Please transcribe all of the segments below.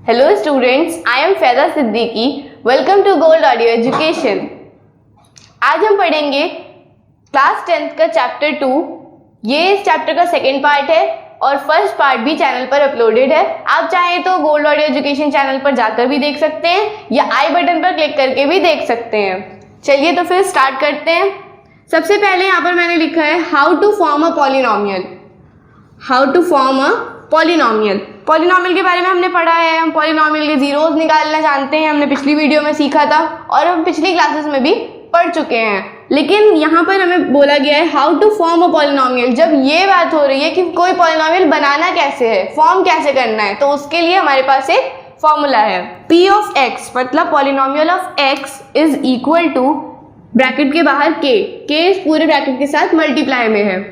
Hello students, I am Faiza Siddiqui. Welcome to Gold Audio Education. आज हम पढ़ेंगे class 10th का chapter 2। ये इस चैप्टर का सेकेंड पार्ट है और फर्स्ट पार्ट भी चैनल पर अपलोडेड है। आप चाहें तो गोल्ड ऑडियो एजुकेशन चैनल पर जाकर भी देख सकते हैं या आई बटन पर क्लिक करके भी देख सकते हैं। चलिए तो फिर स्टार्ट करते हैं। सबसे पहले यहाँ पर मैंने लिखा है how to form a polynomial. How to form a polynomial. Polynomial के बारे में हमने पढ़ा है, हम पॉलिनोमियल के जीरोस निकालना जानते हैं, हमने पिछली वीडियो में सीखा था और हम पिछली क्लासेस में भी पढ़ चुके हैं। लेकिन यहाँ पर हमें बोला गया है how to form a polynomial. जब ये बात हो रही है कि कोई पॉलिनोमियल बनाना कैसे है, फॉर्म कैसे करना है, तो उसके लिए हमारे पास एक फॉर्मूला है p ऑफ x, मतलब polynomial of x is equal to bracket के बाहर k इस पूरे ब्रैकेट के साथ मल्टीप्लाई में है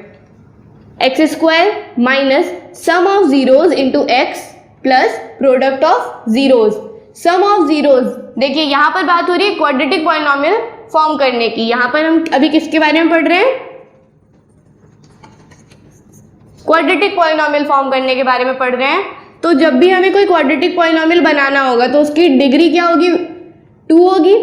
x square minus sum of zeros into x plus product of zeros. Sum of zeros, देखिए यहाँ पर बात हो रही है क्वाड्रेटिक पॉलिनोमियल फॉर्म करने की। यहाँ पर हम अभी किसके बारे में पढ़ रहे हैं? क्वाड्रेटिक पॉलिनोमियल फॉर्म करने के बारे में पढ़ रहे हैं। तो जब भी हमें कोई क्वाड्रेटिक पॉलिनोमियल बनाना होगा तो उसकी डिग्री क्या होगी? 2 होगी।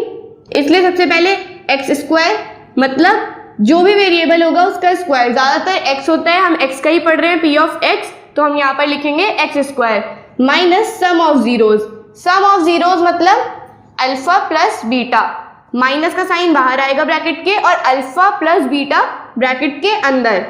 इसलिए सबसे पहले एक्स स्क्वायर, मतलब जो भी वेरिएबल होगा उसका स्क्वायर। ज्यादातर x होता है, हम x का ही पढ़ रहे हैं, p ऑफ x, तो हम यहाँ पर लिखेंगे x square minus sum of zeros. Sum of zeros मतलब अल्फा प्लस बीटा, माइनस का साइन बाहर आएगा ब्रैकेट के और अल्फा प्लस बीटा ब्रैकेट के अंदर।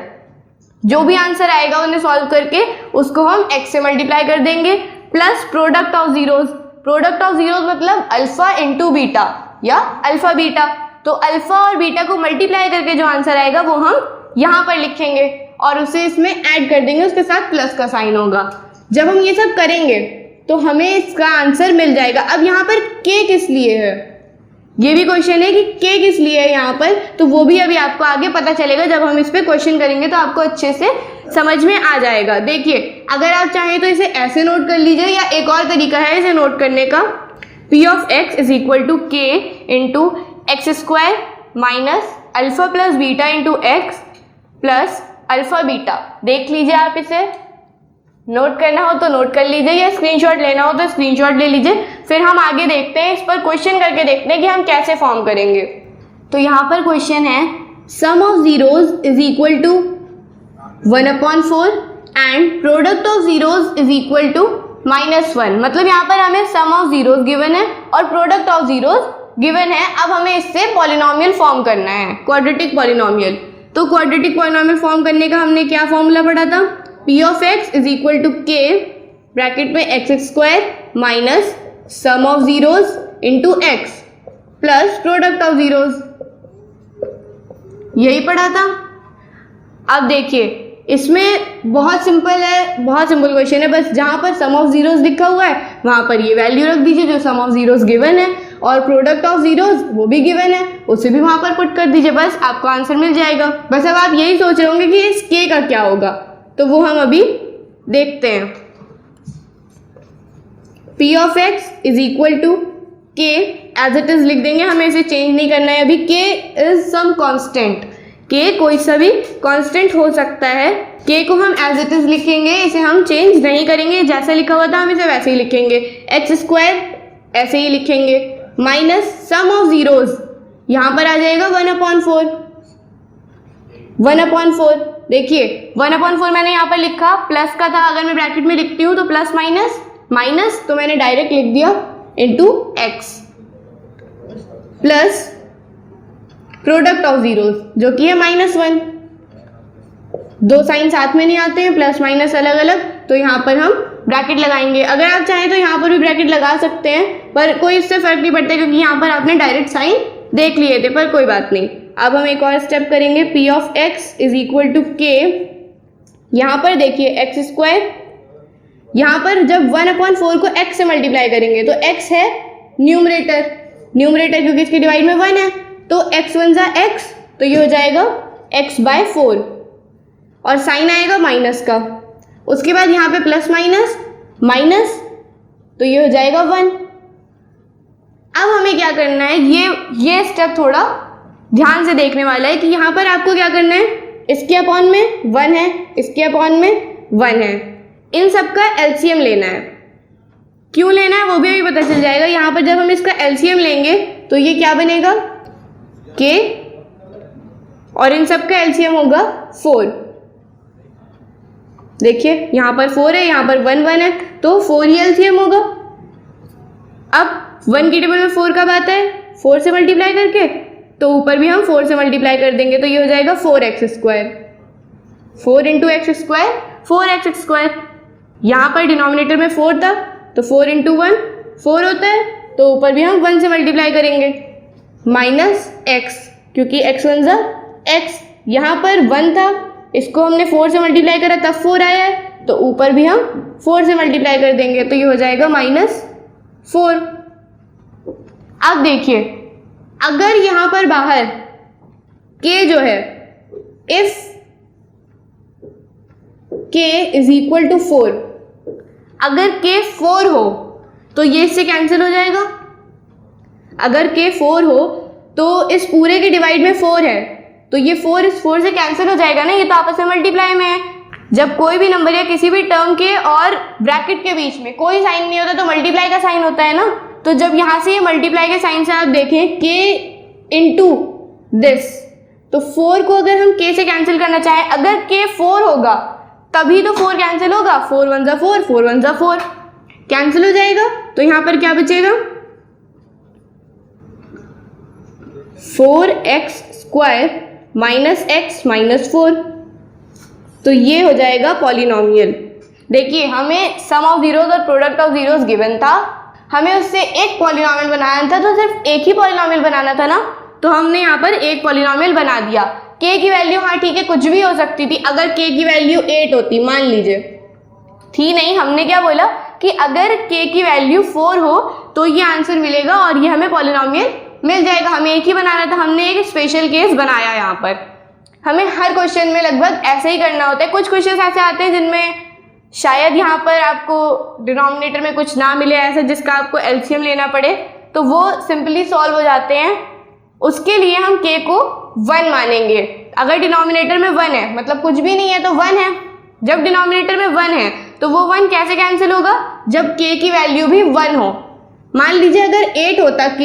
जो भी आंसर आएगा उन्हें सॉल्व करके उसको हम x से मल्टीप्लाई कर देंगे plus product of zeros. Product of zeros मतलब अल्फा इंटू बीटा या अल्फा बीटा। तो अल्फा और बीटा को मल्टीप्लाई करके जो आंसर आएगा वो हम यहाँ पर लिखेंगे और उसे इसमें ऐड कर देंगे, उसके साथ प्लस का साइन होगा। जब हम ये सब करेंगे तो हमें इसका आंसर मिल जाएगा। अब यहाँ पर k किस लिए है, ये भी क्वेश्चन है कि k किस लिए है यहाँ पर, तो वो भी अभी आपको आगे पता चलेगा। जब हम इस पे क्वेश्चन करेंगे तो आपको अच्छे से समझ में आ जाएगा। देखिए, अगर आप चाहें तो इसे ऐसे नोट कर लीजिए या एक और तरीका है इसे नोट करने का, p of x is equal to k into x square minus alpha plus beta into x plus alpha beta. देख लीजिए, आप इसे नोट करना हो तो नोट कर लीजिए या स्क्रीनशॉट लेना हो तो स्क्रीनशॉट ले लीजिए। फिर हम आगे देखते हैं, इस पर क्वेश्चन करके देखते हैं कि हम कैसे फॉर्म करेंगे। तो यहाँ पर क्वेश्चन है sum of zeros is equal to 1/4 and product of zeros is equal to -1। मतलब यहाँ पर हमें सम ऑफ जीरोज गिवन है और प्रोडक्ट ऑफ जीरोज गिवन है। अब हमें इससे पॉलिनोमियल फॉर्म करना है, क्वाड्रेटिक पॉलिनोमियल। तो क्वाड्रेटिक पॉलिनोमियल फॉर्म करने का हमने क्या फॉर्मूला पढ़ा था? p of x is equal to k bracket में x square minus sum of zeros into x plus product of zeros. यही पढ़ा था। अब देखिए, इसमें बहुत सिंपल है, बहुत सिंपल क्वेश्चन है। बस जहां पर सम ऑफ जीरोज लिखा हुआ है वहां पर ये वैल्यू रख दीजिए जो सम ऑफ जीरोज गिवन है, और प्रोडक्ट ऑफ जीरोज वो भी गिवन है, उसे भी वहां पर पुट कर दीजिए, बस आपको आंसर मिल जाएगा। बस अब आप यही सोच रहे होंगे कि इस k का क्या होगा, तो वो हम अभी देखते हैं। p of x is equal to k as it is लिख देंगे, हमें इसे चेंज नहीं करना है अभी। k is some constant, k कोई सा भी कांस्टेंट हो सकता है। k को हम एज इट इज लिखेंगे, इसे हम चेंज नहीं करेंगे, जैसा लिखा हुआ था हम इसे वैसे ही लिखेंगे। एक्स स्क्वायर ऐसे ही लिखेंगे माइनस सम ऑफ जीरोज, यहां पर आ जाएगा 1/4। 1/4 देखिए 1/4 मैंने यहाँ पर लिखा, प्लस का था, अगर मैं ब्रैकेट में लिखती हूँ तो प्लस माइनस माइनस, तो मैंने डायरेक्ट लिख दिया into x plus product of zeros जो कि है -1। दो साइन साथ में नहीं आते हैं, प्लस माइनस अलग अलग, तो यहाँ पर हम ब्रैकेट लगाएंगे। अगर आप चाहें तो यहाँ पर भी ब्रैकेट लगा सकते हैं, पर कोई इससे फर्क नहीं पड़ता क्योंकि यहाँ पर आपने डायरेक्ट साइन देख लिए थे, पर कोई बात नहीं। अब हम एक और स्टेप करेंगे, p of x is equal to k। यहाँ पर देखिए एक्स स्क्वायर, यहाँ पर जब 1/4 को x से मल्टीप्लाई करेंगे तो x है न्यूमरेटर, न्यूमरेटर क्योंकि इसके डिवाइड में 1 है, तो x1 जा x, तो ये हो जाएगा x/4 और साइन आएगा माइनस का। उसके बाद यहाँ पे प्लस माइनस माइनस, तो ये हो जाएगा 1। अब हमें क्या करना है, ये स्टेप थोड़ा ध्यान से देखने वाला है कि यहाँ पर आपको क्या करना है, इसके अपॉन में 1 है, इसके अपॉन में 1 है, इन सब का एलसीएम लेना है। क्यों लेना है वो भी अभी पता चल जाएगा। यहाँ पर जब हम इसका एलसीएम लेंगे तो ये क्या बनेगा, k, और इन सब का एलसीएम होगा 4। देखिए यहाँ पर 4 है, यहाँ पर 1 1 है, तो 4 ही एलसीएम होगा। अब 1 की टेबल में 4 कब आता है, 4 से मल्टीप्लाई करके, तो ऊपर भी हम 4 से मल्टीप्लाई कर देंगे तो ये हो जाएगा 4x²। 4 into x square 4x²। यहाँ पर डिनोमिनेटर में 4 था तो 4 इंटू 1 4 होता है, तो ऊपर भी हम 1 से मल्टीप्लाई करेंगे, माइनस x, क्योंकि x 1 ज़ा x। यहाँ पर 1 था, इसको हमने 4 से मल्टीप्लाई करा तब 4 आया है, तो ऊपर भी हम 4 से मल्टीप्लाई कर देंगे तो ये हो जाएगा -4। अब देखिए अगर यहाँ पर बाहर k जो है, if k is equal to 4, अगर k 4 हो तो ये इससे कैंसिल हो जाएगा। अगर k 4 हो तो इस पूरे के डिवाइड में 4 है, तो ये 4 इस 4 से कैंसिल हो जाएगा ना, ये तो आपस में मल्टीप्लाई में है। जब कोई भी नंबर या किसी भी टर्म के और ब्रैकेट के बीच में कोई साइन नहीं होता तो मल्टीप्लाई का साइन होता है ना। तो जब यहाँ से ये मल्टीप्लाई के साइन से आप देखें k इंटू दिस, तो 4 को अगर हम k से कैंसिल करना चाहें, अगर k 4 होगा तभी तो 4 कैंसिल होगा। 4 1 ज़ा 4, 4 1 ज़ा 4, कैंसिल हो जाएगा। तो यहाँ पर क्या बचेगा, 4x² माइनस x माइनस 4, तो ये हो जाएगा पॉलिनोमियल। देखिए हमें सम ऑफ जीरोस और प्रोडक्ट ऑफ जीरोस गिवन था, हमें उससे एक पॉलिनोमियल बनाना था, तो सिर्फ एक ही पॉलिनोमियल बनाना था ना, तो हमने यहाँ पर एक पॉलिनोमियल बना दिया। k की वैल्यू हाँ ठीक है कुछ भी हो सकती थी, अगर k की वैल्यू 8 होती मान लीजिए, थी नहीं, हमने क्या बोला कि अगर k की वैल्यू 4 हो तो ये आंसर मिलेगा और ये हमें पॉलिनोमियल मिल जाएगा। हमें एक ही बनाना था, हमने एक स्पेशल केस बनाया। यहाँ पर हमें हर क्वेश्चन में लगभग ऐसे ही करना होता है। कुछ क्वेश्चन ऐसे आते हैं जिनमें शायद यहाँ पर आपको डिनोमिनेटर में कुछ ना मिले ऐसा जिसका आपको एलसीएम लेना पड़े, तो वो सिंपली सॉल्व हो जाते हैं। उसके लिए हम k को 1 मानेंगे। अगर डिनोमिनेटर में 1 है मतलब कुछ भी नहीं है तो 1 है। जब डिनोमिनेटर में 1 है तो वो 1 कैसे कैंसिल होगा, जब k की वैल्यू भी 1 हो। मान लीजिए अगर 8 होता, k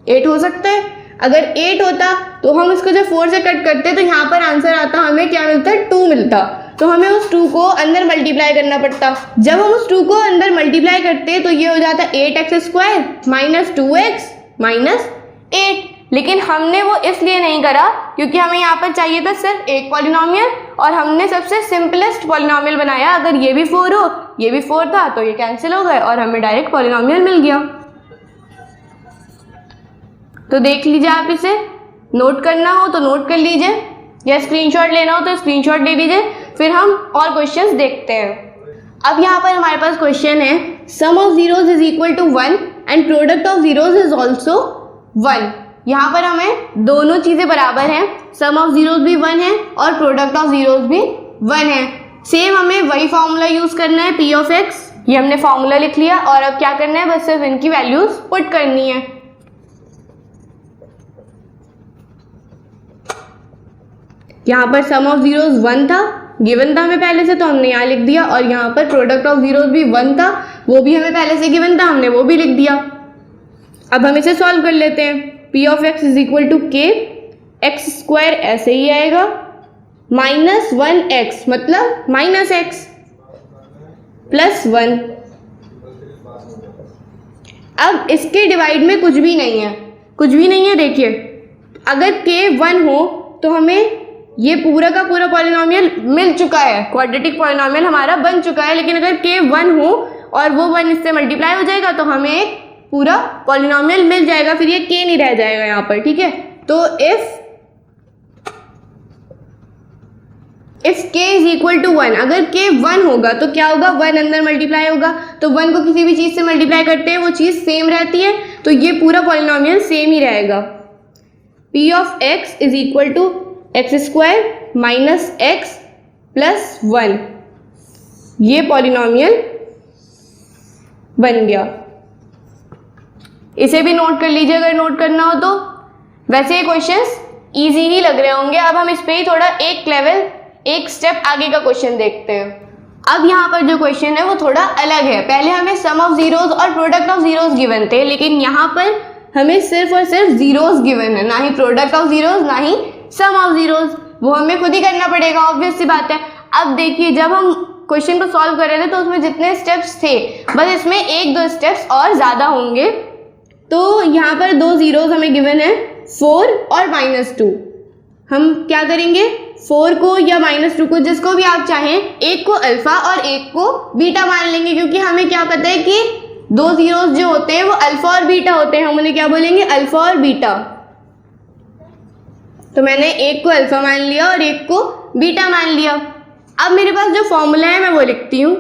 8 हो सकता है, अगर 8 होता तो हम इसको जब 4 से कट करते तो यहाँ पर आंसर आता, हमें क्या मिलता, 2 मिलता, तो हमें उस 2 को अंदर मल्टीप्लाई करना पड़ता। जब हम उस 2 को अंदर मल्टीप्लाई करते तो ये हो जाता 8x² माइनस 2x माइनस 8। लेकिन हमने वो इसलिए नहीं करा क्योंकि हमें यहाँ पर चाहिए था सिर्फ एक पॉलिनोमियल, और हमने सबसे सिंपलेस्ट पॉलिनोमियल बनाया। अगर ये भी 4 हो, ये भी 4 था, तो ये कैंसिल हो गए और हमें डायरेक्ट पॉलिनोमियल मिल गया। तो देख लीजिए, आप इसे नोट करना हो तो नोट कर लीजिए, या स्क्रीनशॉट लेना हो तो स्क्रीनशॉट ले लीजिए, फिर हम और क्वेश्चंस देखते हैं। अब यहाँ पर हमारे पास क्वेश्चन है, sum of zeros is equal to 1 and product of zeros is also 1। यहाँ पर हमें दोनों चीज़ें बराबर हैं, सम ऑफ जीरोस भी 1 है और प्रोडक्ट ऑफ जीरोस भी 1 है। सेम हमें वही फॉर्मूला यूज़ करना है, p ऑफ x, ये हमने फॉर्मूला लिख लिया, और अब क्या करना है, बस सिर्फ इनकी वैल्यूज पुट करनी है। यहाँ पर सम ऑफ जीरोस 1 था, गिवन था हमें पहले से, तो हमने यहाँ लिख दिया, और यहाँ पर प्रोडक्ट ऑफ जीरोस भी 1 था, वो भी हमें पहले से गिवन था, हमने वो भी लिख दिया। अब हम इसे सॉल्व कर लेते हैं। p of x is equal to k, x² ऐसे ही आएगा, माइनस 1x मतलब माइनस x प्लस 1। अब इसके डिवाइड में कुछ भी नहीं है, कुछ भी नहीं है। देखिए अगर k 1 हो तो हमें ये पूरा का पूरा पॉलिनोमियल मिल चुका है, क्वाड्रेटिक पॉलिनोमियल हमारा बन चुका है। लेकिन अगर k 1 हो और वो 1 इससे मल्टीप्लाई हो जाएगा तो हमें एक पूरा पॉलिनोमियल मिल जाएगा, फिर ये k नहीं रह जाएगा यहाँ पर, ठीक है। तो if k is equal to 1, अगर k 1 होगा तो क्या होगा, 1 अंदर मल्टीप्लाई होगा, तो 1 को किसी भी चीज़ से मल्टीप्लाई करते हैं वो चीज़ सेम रहती है, तो ये पूरा पॉलिनोमियल सेम ही रहेगा। p of x is equal to x² minus x plus 1, ये पॉलिनोमियल बन गया। इसे भी नोट कर लीजिए अगर नोट करना हो तो। वैसे ये क्वेश्चंस इजी ही लग रहे होंगे। अब हम इस पे ही थोड़ा एक लेवल, एक स्टेप आगे का क्वेश्चन देखते हैं। अब यहाँ पर जो क्वेश्चन है वो थोड़ा अलग है। पहले हमें सम ऑफ जीरोस और प्रोडक्ट ऑफ जीरोस गिवन थे, लेकिन यहाँ पर हमें सिर्फ और सिर्फ जीरोस गिवन है, ना ही प्रोडक्ट ऑफ जीरोस ना ही सम ऑफ जीरोस। वो हमें खुद ही करना पड़ेगा, ऑब्वियस सी बात है। अब देखिए, जब हम क्वेश्चन को सॉल्व कर रहे थे तो उसमें जितने स्टेप्स थे बस इसमें 1-2 स्टेप्स और ज़्यादा होंगे। तो यहाँ पर 2 जीरोस हमें गिवन है, 4 और -2। हम क्या करेंगे, 4 को या -2 को, जिसको भी आप चाहें, एक को अल्फा और एक को बीटा मान लेंगे, क्योंकि हमें क्या पता है कि 2 जीरोस जो होते हैं वो अल्फा और बीटा होते हैं। हम उन्हें क्या बोलेंगे, अल्फा और बीटा। तो मैंने एक को अल्फा मान लिया और एक को बीटा मान लिया। अब मेरे पास जो फॉर्मूला है मैं वो लिखती हूँ।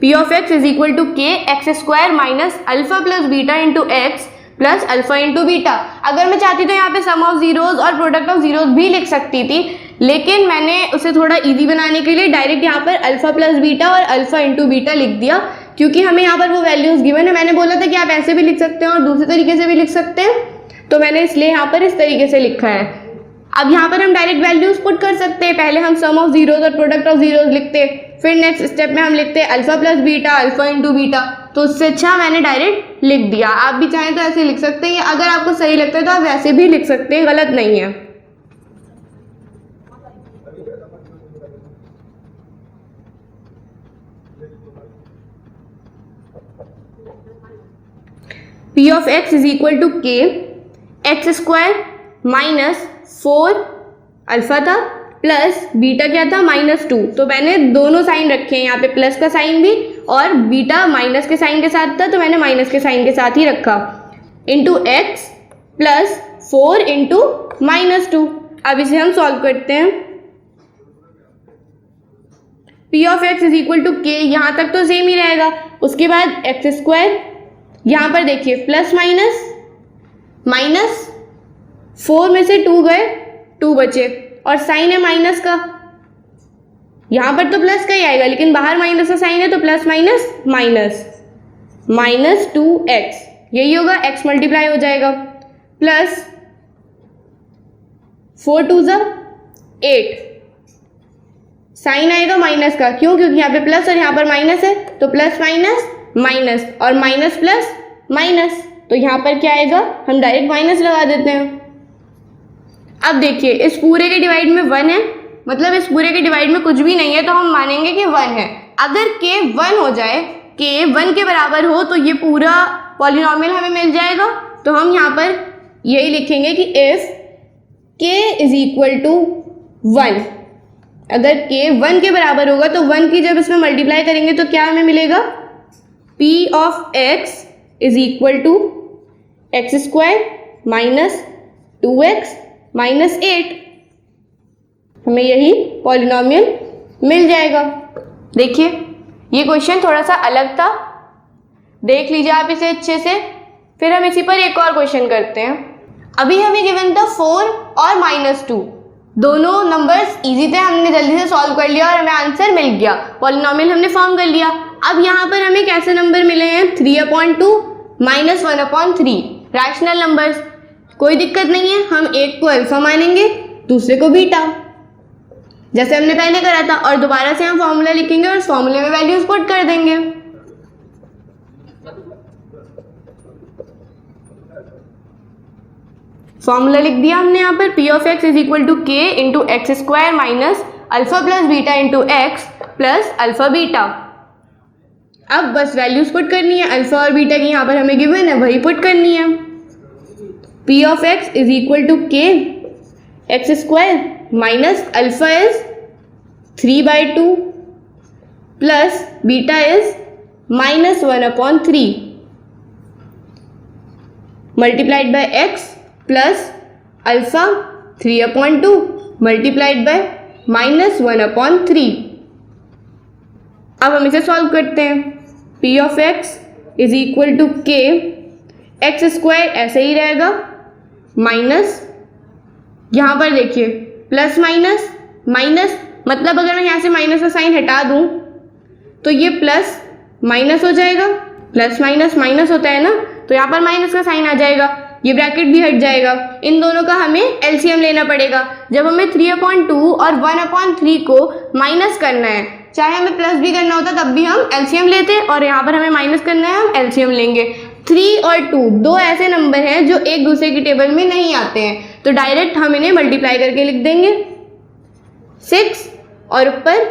P of x is equal to k x square minus alpha plus beta into x plus alpha into beta. अगर मैं चाहती तो यहाँ पे सम ऑफ जीरोस और प्रोडक्ट ऑफ जीरोस भी लिख सकती थी, लेकिन मैंने उसे थोड़ा इजी बनाने के लिए डायरेक्ट यहाँ पर अल्फा प्लस बीटा और अल्फा इंटू बीटा लिख दिया, क्योंकि हमें यहाँ पर वो वैल्यूज गिवन है। मैंने बोला था कि आप ऐसे भी लिख सकते हैं और दूसरे तरीके से भी लिख सकते हैं, तो मैंने इसलिए यहाँ पर इस तरीके से लिखा है। अब यहाँ पर हम डायरेक्ट वैल्यूज पुट कर सकते हैं। पहले हम सम ऑफ जीरोस और प्रोडक्ट ऑफ जीरोस लिखते, फिर नेक्स्ट स्टेप में हम लिखते alpha plus beta, alpha into beta. तो उससे अच्छा मैंने डायरेक्ट लिख दिया। आप भी चाहें तो ऐसे लिख सकते हैं, अगर आपको सही लगता है तो आप वैसे भी लिख सकते हैं, गलत नहीं है। P of x is equal to k x square minus 4 alpha था प्लस बीटा क्या था, -2। तो मैंने दोनों साइन रखे हैं, यहाँ पे प्लस का साइन भी और बीटा माइनस के साइन के साथ था, तो मैंने माइनस के साइन के साथ ही रखा, इंटू एक्स प्लस 4 इंटू -2। अब इसे हम सॉल्व करते हैं। P of x is equal to k, यहाँ तक तो सेम ही रहेगा। उसके बाद एक्स स्क्वायर, यहाँ पर देखिए प्लस माइनस 4 में से 2 गए, 2 बचे, और साइन है माइनस का। यहाँ पर तो प्लस का ही आएगा, लेकिन बाहर माइनस का साइन है तो प्लस माइनस -2x, यही होगा, x मल्टीप्लाई हो जाएगा, प्लस 4 2 ज़ा 8, साइन आएगा माइनस का। क्यों? क्योंकि यहाँ पे प्लस और यहाँ पर माइनस है, तो प्लस माइनस और माइनस प्लस माइनस, तो यहाँ पर क्या आएगा, हम डायरेक्ट माइनस लगा देते हैं। अब देखिए, इस पूरे के डिवाइड में 1 है, मतलब इस पूरे के डिवाइड में कुछ भी नहीं है, तो हम मानेंगे कि 1 है। अगर k 1 हो जाए, k 1 के बराबर हो, तो ये पूरा पॉलिनॉमियल हमें मिल जाएगा। तो हम यहाँ पर यही लिखेंगे कि if k is equal to 1, अगर k 1 के बराबर होगा तो 1 की जब इसमें मल्टीप्लाई करेंगे तो क्या हमें मिलेगा, P of x is equal to x square minus 2x minus 8, हमें यही पॉलिनॉमियल मिल जाएगा। देखिए, ये क्वेश्चन थोड़ा सा अलग था, देख लीजिए आप इसे अच्छे से। फिर हम इसी पर एक और क्वेश्चन करते हैं। अभी हमें गिवन था 4 और -2, दोनों नंबर्स इजी थे, हमने जल्दी से सॉल्व कर लिया और हमें आंसर मिल गया, पॉलिनॉमियल हमने फॉर्म कर लिया। अब यहाँ पर हमें कैसे नंबर मिले हैं, 3/2 -1/3, रैशनल नंबर्स। कोई दिक्कत नहीं है, हम एक को अल्फा मानेंगे, दूसरे को बीटा, जैसे हमने पहले करा था, और दोबारा से हम फॉर्मूला लिखेंगे और उस फॉर्मूले में वैल्यूज पुट कर देंगे। फॉर्मूला लिख दिया हमने यहाँ पर, P of x is equal to k into x square minus alpha plus beta into x plus alpha beta. अब बस वैल्यूज पुट करनी है, अल्फा और बीटा की यहाँ पर हमें गिवन है, वही पुट करनी है। P of x is equal to k x square minus alpha is 3/2 plus beta is -1/3 multiplied by x plus alpha 3/2 multiplied by -1/3। अब हम इसे सॉल्व करते हैं। P of x is equal to k x square ऐसे ही रहेगा, minus यहाँ पर देखिए प्लस माइनस, मतलब अगर मैं यहाँ से माइनस का साइन हटा दूँ तो ये प्लस माइनस हो जाएगा, प्लस माइनस होता है ना, तो यहाँ पर माइनस का साइन आ जाएगा, ये ब्रैकेट भी हट जाएगा। इन दोनों का हमें एलसीएम लेना पड़ेगा। जब हमें 3/2 और 1/3 को माइनस करना है, चाहे हमें प्लस भी करना होता तब भी हम एलसीएम लेते, और यहाँ पर हमें माइनस करना है, हम एलसीएम लेंगे। 3 और 2 दो ऐसे नंबर हैं जो एक दूसरे की टेबल में नहीं आते हैं, तो डायरेक्ट हम इन्हें मल्टीप्लाई करके लिख देंगे 6, और ऊपर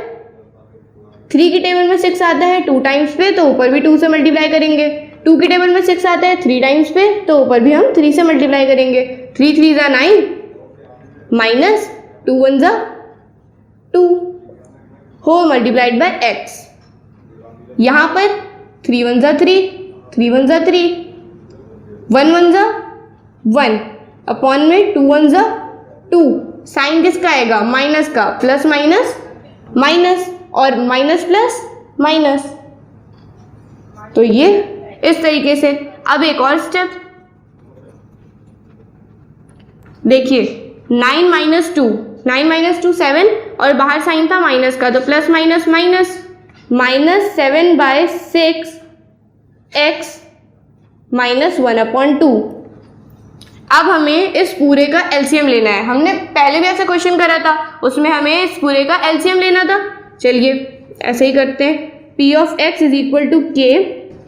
3 की टेबल में 6 आता है 2 टाइम्स पे, तो ऊपर भी 2 से मल्टीप्लाई करेंगे। 2 की टेबल में 6 आता है 3 टाइम्स पे, तो ऊपर भी हम 3 से मल्टीप्लाई करेंगे। 3 3 ज़ा 9 माइनस 2 1 ज़ा 2 होल मल्टीप्लाइड बाय x। यहाँ पर 3 1 ज़ा 3, 3 1 ज़ा 3, 1 1 ज़ा 1 अपॉन में 2 1 ज़ा 2। साइन किसका आएगा? माइनस का। प्लस माइनस माइनस और माइनस प्लस माइनस, तो ये इस तरीके से। अब एक और स्टेप देखिए, 9 माइनस 2, 9 माइनस 2 7, और बाहर साइन था माइनस का, तो plus minus minus, minus 7/6 x minus 1/2। अब हमें इस पूरे का एलसीएम लेना है। हमने पहले भी ऐसा क्वेश्चन करा था, उसमें हमें इस पूरे का एलसीएम लेना था। चलिए ऐसे ही करते हैं। p of x is equal to k,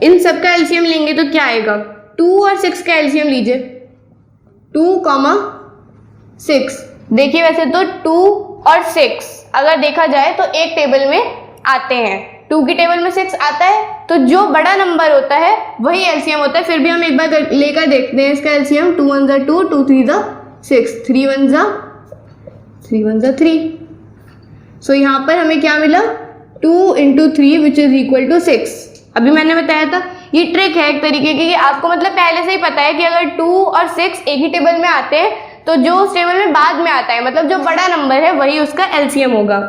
इन सब का एलसीएम लेंगे तो क्या आएगा? 2 और 6 का एलसीएम लीजिए, 2, 6। देखिए वैसे तो 2 और 6 अगर देखा जाए तो एक टेबल में आते हैं। 2 की टेबल में 6 आता है, तो जो बड़ा नंबर होता है वही एलसीएम होता है। फिर भी हम एक बार लेकर देखते हैं इसका एलसीएम। 2 1 ज़ा 2, 2 3 ज़ा 6, 3 1 ज़ा 3। सो यहाँ पर हमें क्या मिला? 2 × 3 विच इज इक्वल टू 6। अभी मैंने बताया था, ये ट्रिक है एक तरीके की कि आपको मतलब पहले से ही पता है कि अगर 2 और 6 एक ही टेबल में आते हैं तो जो उस टेबल में बाद में आता है, मतलब जो बड़ा नंबर है वही उसका एलसीएम होगा।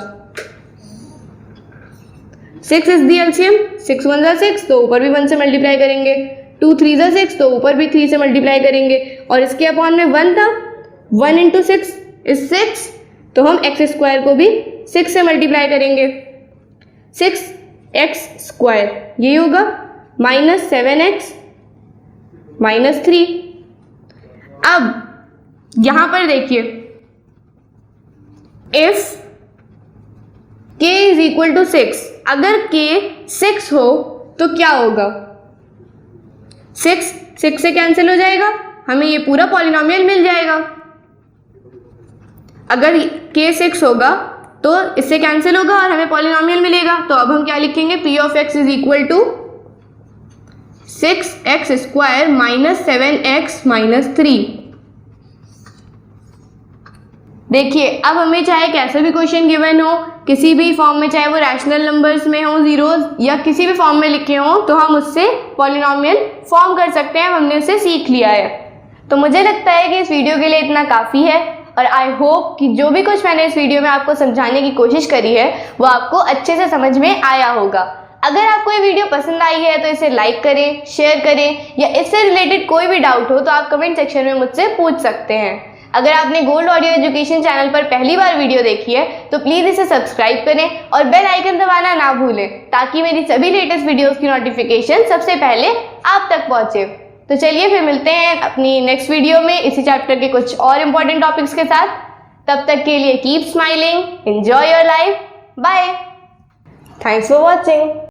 6 इज दी एलसीएम। 6 1 ज़ा 6, तो ऊपर भी 1 से मल्टीप्लाई करेंगे। 2 3 ज़ा 6, तो ऊपर भी 3 से मल्टीप्लाई करेंगे। और इसके अपॉन में 1 था, 1 × 6 इज 6, तो हम x² को भी 6 से मल्टीप्लाई करेंगे। 6x², यही होगा, माइनस 7x माइनस 3। अब यहां पर देखिए, if k is equal to 6, अगर k 6 हो तो क्या होगा? 6 से कैंसिल हो जाएगा, हमें ये पूरा पॉलिनोमियल मिल जाएगा। अगर k 6 होगा तो इससे कैंसिल होगा और हमें पॉलिनोमियल मिलेगा। तो अब हम क्या लिखेंगे? p of x is equal to 6x² minus 7x minus 3। देखिए अब हमें चाहे कैसे भी क्वेश्चन गिवन हो, किसी भी फॉर्म में, चाहे वो रैशनल नंबर्स में हो, जीरोस या किसी भी फॉर्म में लिखे हो, तो हम उससे पॉलिनोमियल फॉर्म कर सकते हैं। हमने उसे सीख लिया है। तो मुझे लगता है कि इस वीडियो के लिए इतना काफ़ी है, और आई होप कि जो भी कुछ मैंने इस वीडियो में आपको समझाने की कोशिश करी है वो आपको अच्छे से समझ में आया होगा। अगर आपको ये वीडियो पसंद आई है तो इसे लाइक करें, शेयर करें, या इससे रिलेटेड कोई भी डाउट हो तो आप कमेंट सेक्शन में मुझसे पूछ सकते हैं। अगर आपने गोल्ड ऑडियो एजुकेशन चैनल पर पहली बार वीडियो देखी है तो प्लीज़ इसे सब्सक्राइब करें और बेल आइकन दबाना ना भूलें, ताकि मेरी सभी लेटेस्ट वीडियोस की नोटिफिकेशन सबसे पहले आप तक पहुंचे। तो चलिए फिर मिलते हैं अपनी नेक्स्ट वीडियो में इसी चैप्टर के कुछ और इम्पोर्टेंट टॉपिक्स के साथ। तब तक के लिए keep smiling, enjoy your life, bye, thanks for watching.